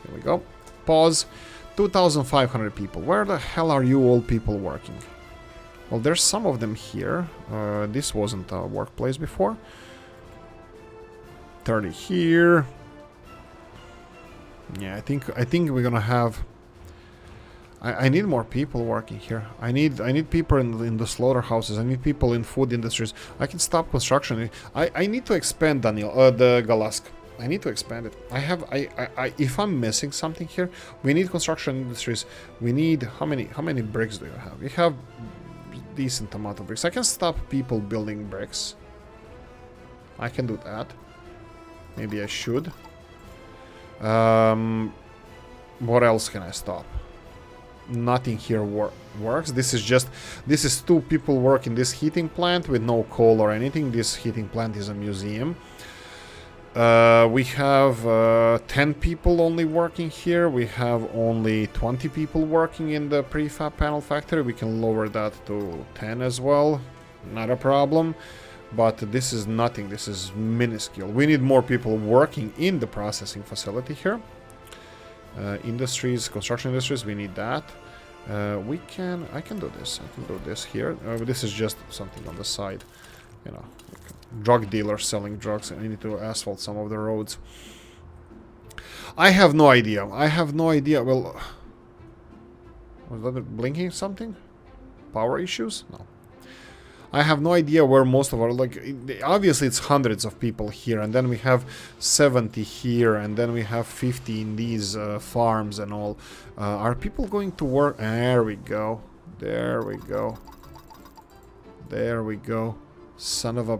Here we go. Pause. 2,500 people. Where the hell are you all people working? Well, there's some of them here. This wasn't a workplace before. 30 here. Yeah, I think we're gonna have. I need more people working here. I need people in the slaughterhouses. I need people in food industries. I can stop construction. I need to expand, Daniel. The Galask. I need to expand it. If I'm missing something here, we need construction industries. We need how many bricks do you have? You have decent amount of bricks. I can stop people building bricks. I can do that. Maybe I should. What else can I stop? Nothing here works. This is 2 people work in this heating plant with no coal or anything. This heating plant is a museum. We have 10 people only working here. We have only 20 people working in the prefab panel factory. We can lower that to 10 as well. Not a problem. But this is nothing. This is minuscule. We need more people working in the processing facility here. Industries, construction industries, we need that. I can do this. I can do this here. This is just something on the side. You know, drug dealers selling drugs, and I need to asphalt some of the roads. I have no idea. Well, was that blinking something? Power issues? No. I have no idea where most of our, obviously it's hundreds of people here, and then we have 70 here, and then we have 50 in these farms and all. Are people going to work? There we go. There we go. There we go. Son of a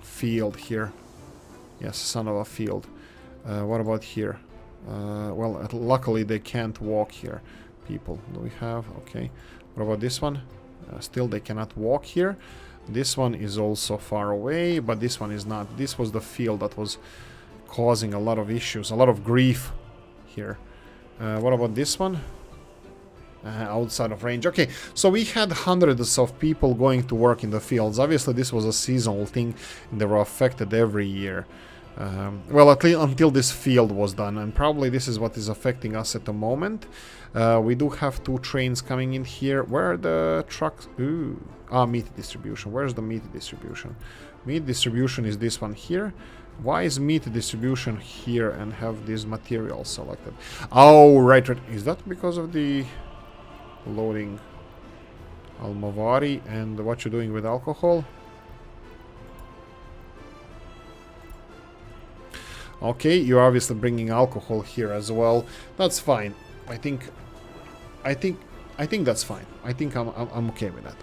field here. Yes, son of a field. What about here? Well, luckily they can't walk here. People, do we have? Okay. What about this one? Still they cannot walk here. This one is also far away, but this one is not. This was the field that was causing a lot of issues, a lot of grief here. What about this one? Outside of range. Okay, so we had hundreds of people going to work in the fields. Obviously this was a seasonal thing, and they were affected every year. Well, at least until this field was done, and probably this is what is affecting us at the moment. We do have 2 trains coming in here. Where are the trucks? Ooh. Ah, meat distribution. Where's the meat distribution? Meat distribution is this one here. Why is meat distribution here and have these materials selected? Oh, right. Is that because of the loading Almavari and what you're doing with alcohol? Okay, you're obviously bringing alcohol here as well. That's fine. I think that's fine. I think I'm okay with that.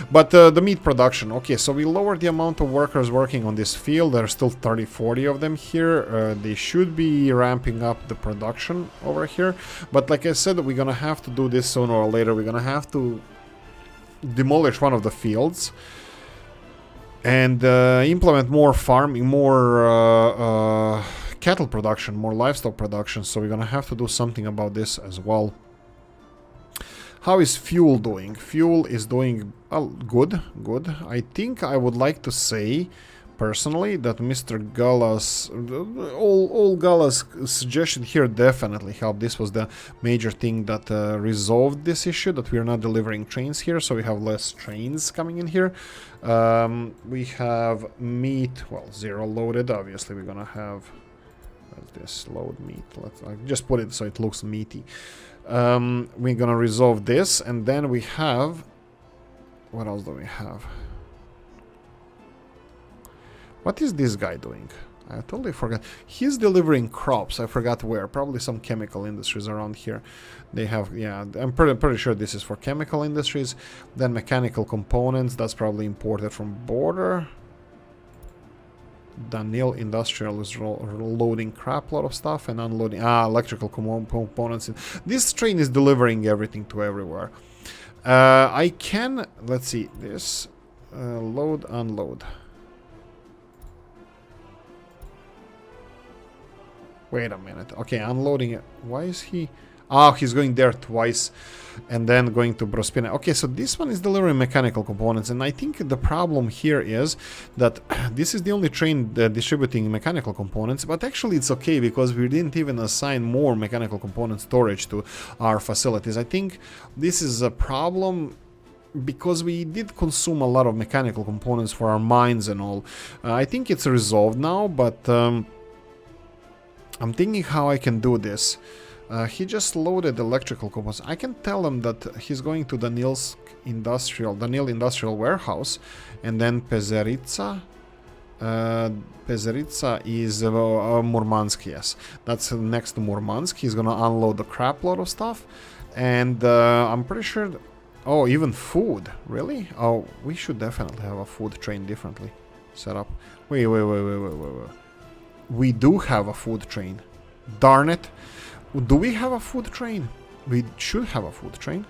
But the meat production, okay, so we lowered the amount of workers working on this field. There are still 30-40 of them here. They should be ramping up the production over here. But like I said, we're gonna have to do this sooner or later. We're gonna have to demolish one of the fields and implement more farming, more cattle production, more livestock production. So we're gonna have to do something about this as well. How is fuel doing? Fuel is doing good. I think I would like to say, personally, that Mr. Gala's, all Gala's suggestion here definitely helped. This was the major thing that resolved this issue, that we are not delivering trains here, so we have less trains coming in here. We have meat, well, 0 loaded. Obviously, we're gonna have this load meat. Let's just put it so it looks meaty. We're gonna resolve this, and then we have, what else do we have? What is this guy doing? I totally forgot. He's delivering crops. I forgot where. Probably some chemical industries around here. They have, yeah, I'm pretty sure this is for chemical industries. Then mechanical components, that's probably imported from border. Daniel Industrial is loading crap load of stuff and unloading electrical components. This train is delivering everything to everywhere. I can, let's see, this load, unload. Wait a minute. Okay, unloading it. Why is he? Oh, he's going there twice and then going to Brospina. Okay, so this one is delivering mechanical components, and I think the problem here is that this is the only train distributing mechanical components, but actually it's okay because we didn't even assign more mechanical component storage to our facilities. I think this is a problem because we did consume a lot of mechanical components for our mines and all. I think it's resolved now, but I'm thinking how I can do this. He just loaded electrical components. I can tell him that he's going to Daniel Industrial Warehouse, and then Pezeritsa. Pezeritsa is Murmansk, yes. That's next to Murmansk. He's gonna unload the crap load of stuff, and I'm pretty sure. Oh, even food, really? Oh, we should definitely have a food train differently set up. Wait. We do have a food train. Darn it. Do we have a food train? We should have a food train.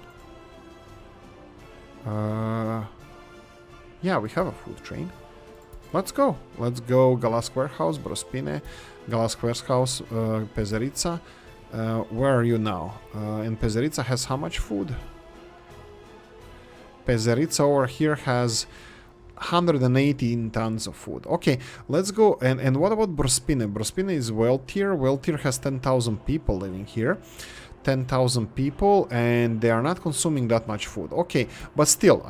Yeah, we have a food train. Let's go. Let's go Galask Warehouse, Brospine, Galask Warehouse, Pezeritsa. Where are you now? And Pezeritsa has how much food? Pezeritsa over here has 118 tons of food. Okay, let's go. And what about Brospine? Brospine is Weltier. Weltier has 10,000 people living here. 10,000 people, and they are not consuming that much food. Okay, but still,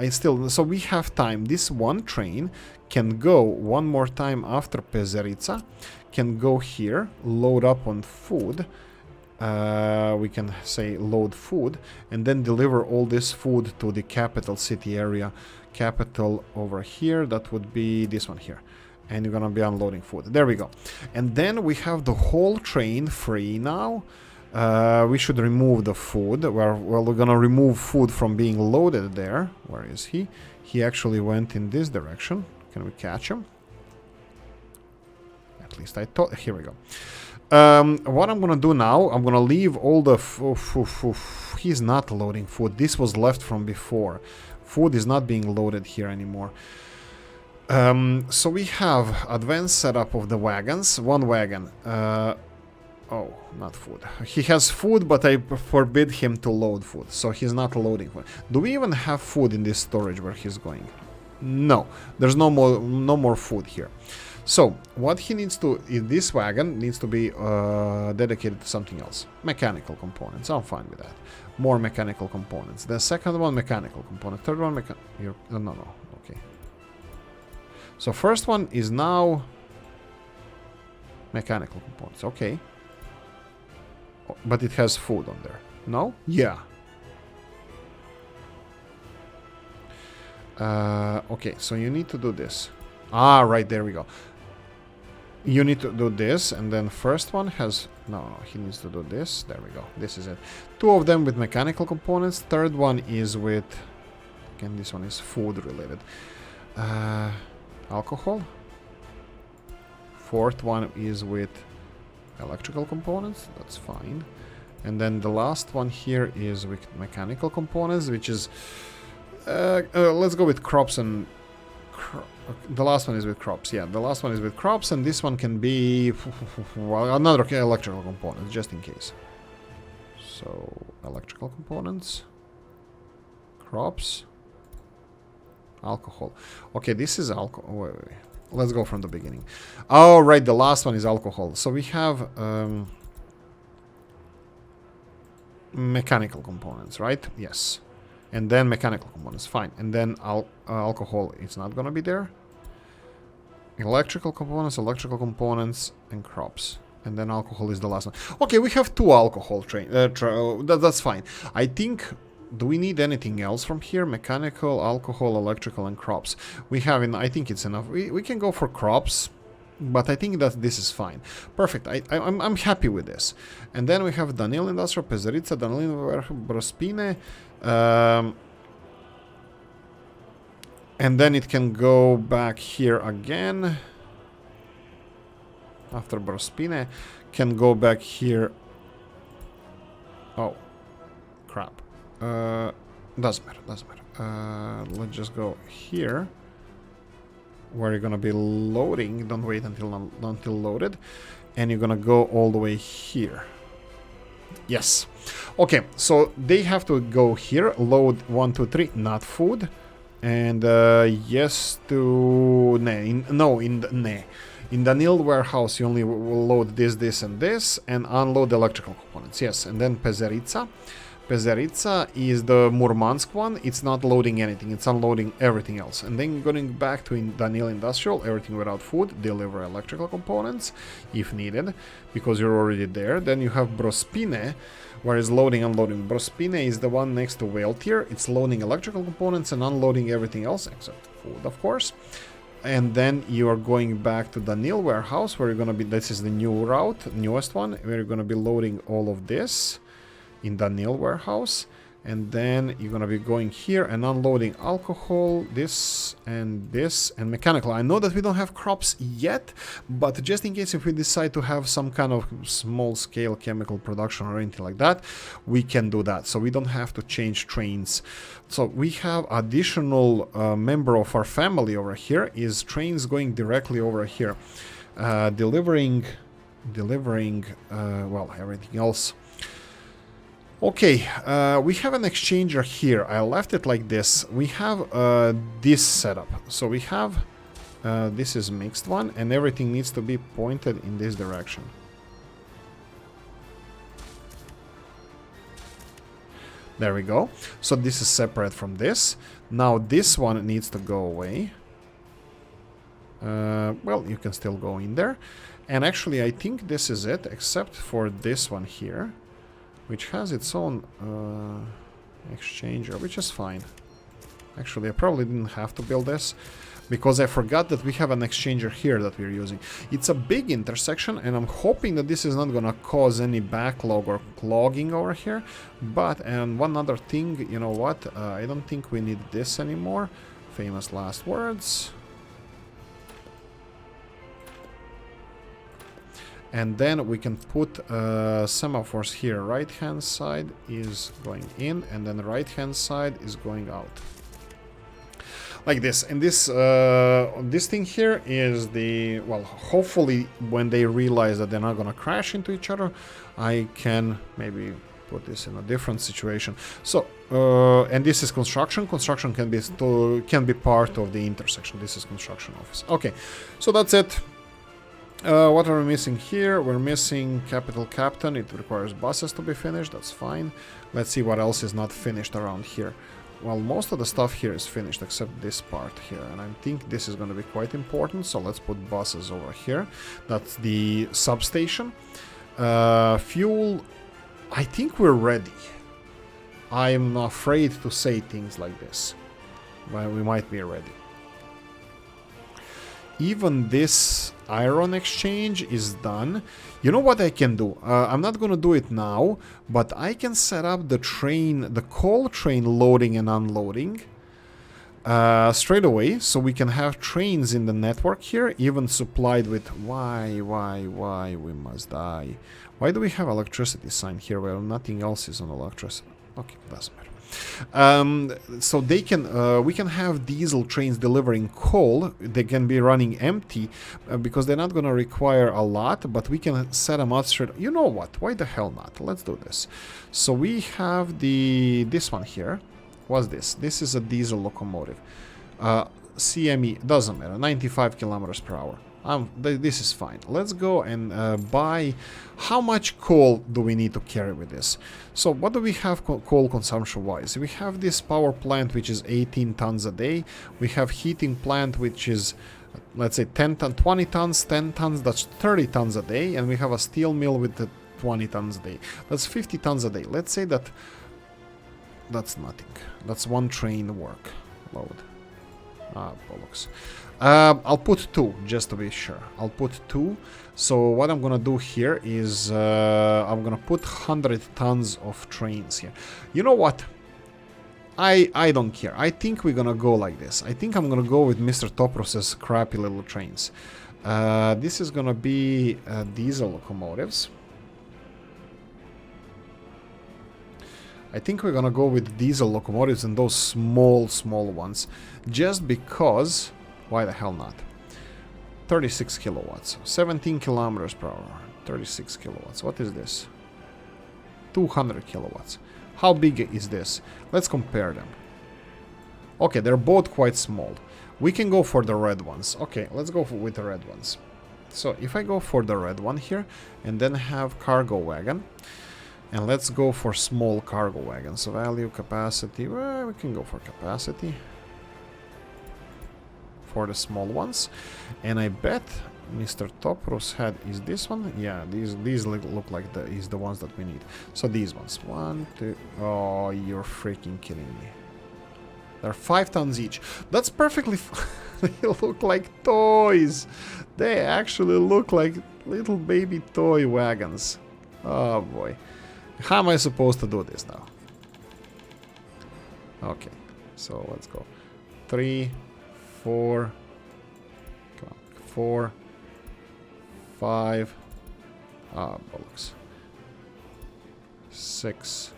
so we have time. This one train can go one more time after Pezeritsa, can go here, load up on food. We can say load food, and then deliver all this food to the capital city area. Capital over here, that would be this one here, and you're gonna be unloading food. There we go. And then we have the whole train free now. We should remove the food. We're gonna remove food from being loaded there. Where is he? He actually went in this direction. Can we catch him? At least I thought. Here we go. What I'm gonna do now, I'm gonna leave all the he's not loading food. This was left from before. Food is not being loaded here anymore. So we have advanced setup of the wagons. One wagon. Oh, not food. He has food, but I forbid him to load food, so he's not loading food. Do we even have food in this storage where he's going? No, there's no more food here. So what he needs to, this wagon needs to be dedicated to something else. Mechanical components. I'm fine with that. More mechanical components. The second one, mechanical component. Third one, no. Okay. So first one is now mechanical components. Okay. But it has food on there. No? Yeah. Okay, so you need to do this. Ah, right, there we go. You need to do this, and then first one has... No, he needs to do this. There we go. This is it. Two of them with mechanical components. Third one is with... Again, this one is food related. Alcohol. Fourth one is with electrical components. That's fine. And then the last one here is with mechanical components, which is... let's go with crops and... the last one is with crops, yeah. The last one is with crops, and this one can be well, another electrical component, just in case. So, electrical components, crops, alcohol. Okay, this is alcohol. Wait. Let's go from the beginning. Oh, right, the last one is alcohol. So we have mechanical components, right? Yes. And then mechanical components, fine. And then alcohol, it's not gonna be there. Electrical components, and crops. And then alcohol is the last one. Okay, we have two alcohol that's fine. I think, do we need anything else from here? Mechanical, alcohol, electrical, and crops. We have, I think it's enough. We can go for crops, but I think that this is fine. Perfect, I'm happy with this. And then we have Danil Industrial, Pezerica, Danil Brospine. And then it can go back here again. After Brospine, can go back here. Oh, crap. Doesn't matter. Let's just go here, where you're gonna be loading. Don't wait until loaded, and you're gonna go all the way here. Yes. Okay, so they have to go here. Load 1, 2, 3. Not food. And yes to in the Nil warehouse you only will load this, and this, and unload electrical components. Yes, and then Pezerica. Pezerica is the Murmansk one. It's not loading anything. It's unloading everything else. And then going back to Danil Industrial, everything without food, deliver electrical components if needed, because you're already there. Then you have Brospine, where is loading, unloading. Brospine is the one next to Whale Tier. It's loading electrical components and unloading everything else, except food, of course. And then you are going back to Danil warehouse, where you're going to be, this is the new route, newest one, where you're going to be loading all of this in Danil warehouse, and then you're gonna be going here and unloading alcohol, this and mechanical. I know that we don't have crops yet, but just in case if we decide to have some kind of small scale chemical production or anything like that, we can do that, so we don't have to change trains. So we have additional member of our family over here, is trains going directly over here, delivering well, everything else. Okay, we have an exchanger here. I left it like this. We have this setup. So we have, this is mixed one, and everything needs to be pointed in this direction. There we go. So this is separate from this. Now this one needs to go away. Well, you can still go in there. And actually, I think this is it, except for this one here, which has its own exchanger, which is fine. Actually, I probably didn't have to build this, because I forgot that we have an exchanger here that we're using. It's a big intersection, and I'm hoping that this is not gonna cause any backlog or clogging over here. But, and one other thing, you know what? I don't think we need this anymore. Famous last words. And then we can put semaphores here. Right hand side is going in, and then the right hand side is going out, like this. And this this thing here is the, well, hopefully when they realize that they're not gonna crash into each other, I can maybe put this in a different situation. So and this is construction. Construction can be part of the intersection. This is construction office. Okay, so that's it. What are we missing here? We're missing Capital Captain. It requires buses to be finished. That's fine. Let's see what else is not finished around here. Well, most of the stuff here is finished except this part here. And I think this is going to be quite important. So let's put buses over here. That's the substation. Fuel. I think we're ready. I'm afraid to say things like this. But we might be ready. Even this iron exchange is done. You know what I can do? I'm not gonna do it now, but I can set up the train, the coal train loading and unloading straight away, so we can have trains in the network here, even supplied with... Why we must die? Why do we have electricity sign here where nothing else is on electricity? Okay, doesn't matter. So they can we can have diesel trains delivering coal. They can be running empty because they're not going to require a lot, but we can set them up straight. You know what? Why the hell not? Let's do this. So we have this one here. What's this? This is a diesel locomotive. CME, doesn't matter, 95 kilometers per hour. This is fine. Let's go and buy... How much coal do we need to carry with this? So what do we have coal consumption wise? We have this power plant which is 18 tons a day. We have heating plant which is, let's say 20 tons, 10 tons, that's 30 tons a day. And we have a steel mill with 20 tons a day. That's 50 tons a day. Let's say that that's nothing. That's one train work load. Ah, bollocks. I'll put 2, just to be sure. I'll put 2. So what I'm gonna do here is I'm gonna put 100 tons of trains here. You know what? I don't care. I think we're gonna go like this. I think I'm gonna go with Mr. Topros's crappy little trains. This is gonna be diesel locomotives. I think we're gonna go with diesel locomotives and those small ones. Just because... Why the hell not? 36 kilowatts. 17 kilometers per hour. 36 kilowatts. What is this? 200 kilowatts. How big is this? Let's compare them. Okay, they're both quite small. We can go for the red ones. Okay, let's go with the red ones. So if I go for the red one here and then have cargo wagon, and let's go for small cargo wagon. So value, capacity, well, we can go for capacity for the small ones. And I bet Mr. Topros had, is this one? Yeah, these look like is the ones that we need. So these ones, 1, 2, oh, you're freaking kidding me. They're 5 tons each. That's perfectly they look like toys. They actually look like little baby toy wagons. Oh boy. How am I supposed to do this now? Okay, so let's go. 3, 4, come on, 4, 5, bollocks. 6,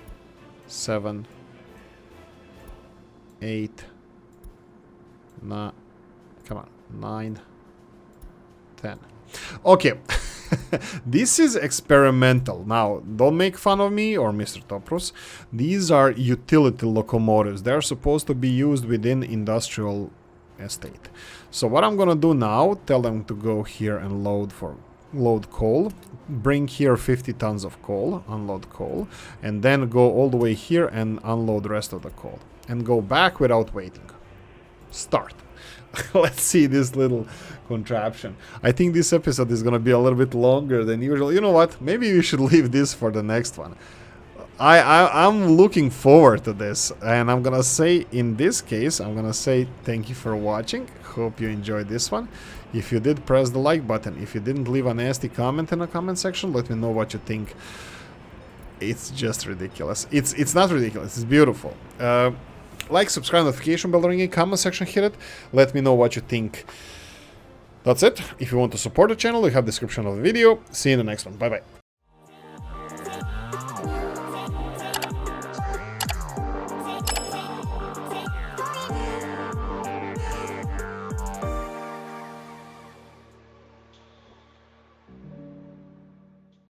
7, 8, 9, come on, 9, 10. Okay. This is experimental. Now, don't make fun of me or Mr. Topros. These are utility locomotives. They're supposed to be used within industrial estate. So what I'm gonna do now, tell them to go here and load coal. Bring here 50 tons of coal, unload coal, and then go all the way here and unload the rest of the coal. And go back without waiting. Start. Let's see this little contraption. I think this episode is gonna be a little bit longer than usual. You know what? Maybe we should leave this for the next one. I'm looking forward to this, and I'm gonna say, in this case, I'm gonna say thank you for watching. Hope you enjoyed this one. If you did, press the like button. If you didn't, leave a nasty comment in the comment section. Let me know what you think. It's just ridiculous. It's not ridiculous. It's beautiful. Like, subscribe, notification bell ringing, comment section, hit it. Let me know what you think. That's it. If you want to support the channel, you have the description of the video. See you in the next one. Bye bye.